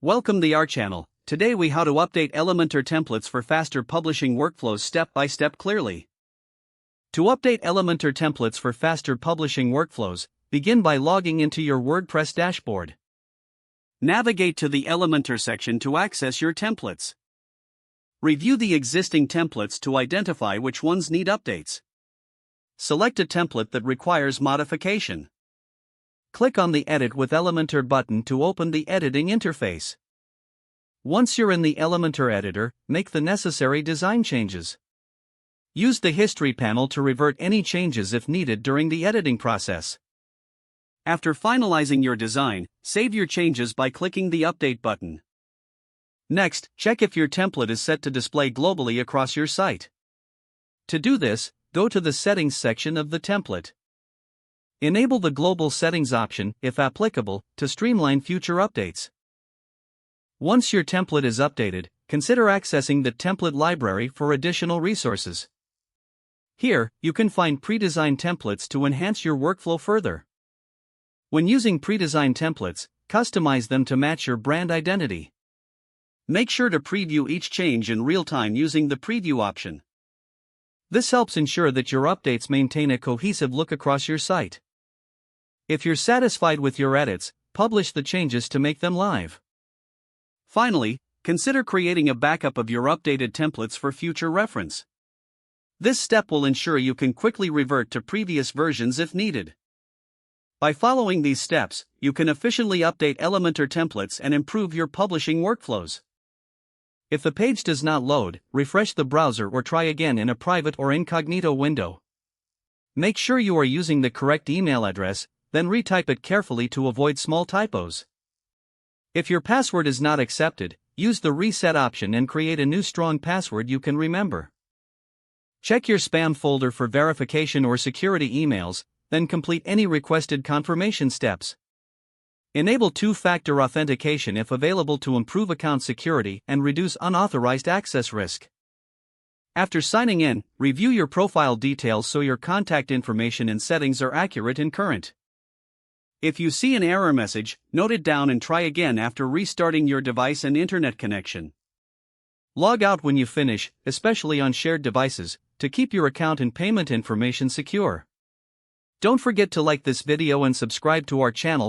Welcome to our channel. Today we how to update Elementor templates for faster publishing workflows step by step clearly. To update Elementor templates for faster publishing workflows, begin by logging into your WordPress dashboard. Navigate to the Elementor section to access your templates. Review the existing templates to identify which ones need updates. Select a template that requires modification. Click on the Edit with Elementor button to open the editing interface. Once you're in the Elementor editor, make the necessary design changes. Use the History panel to revert any changes if needed during the editing process. After finalizing your design, save your changes by clicking the Update button. Next, check if your template is set to display globally across your site. To do this, go to the Settings section of the template. Enable the Global Settings option, if applicable, to streamline future updates. Once your template is updated, consider accessing the template library for additional resources. Here, you can find pre-designed templates to enhance your workflow further. When using pre-designed templates, customize them to match your brand identity. Make sure to preview each change in real time using the Preview option. This helps ensure that your updates maintain a cohesive look across your site. If you're satisfied with your edits, publish the changes to make them live. Finally, consider creating a backup of your updated templates for future reference. This step will ensure you can quickly revert to previous versions if needed. By following these steps, you can efficiently update Elementor templates and improve your publishing workflows. If the page does not load, refresh the browser or try again in a private or incognito window. Make sure you are using the correct email address, then retype it carefully to avoid small typos. If your password is not accepted, use the Reset option and create a new strong password you can remember. Check your spam folder for verification or security emails, then complete any requested confirmation steps. Enable two-factor authentication if available to improve account security and reduce unauthorized access risk. After signing in, review your profile details so your contact information and settings are accurate and current. If you see an error message, note it down and try again after restarting your device and internet connection. Log out when you finish, especially on shared devices, to keep your account and payment information secure. Don't forget to like this video and subscribe to our channel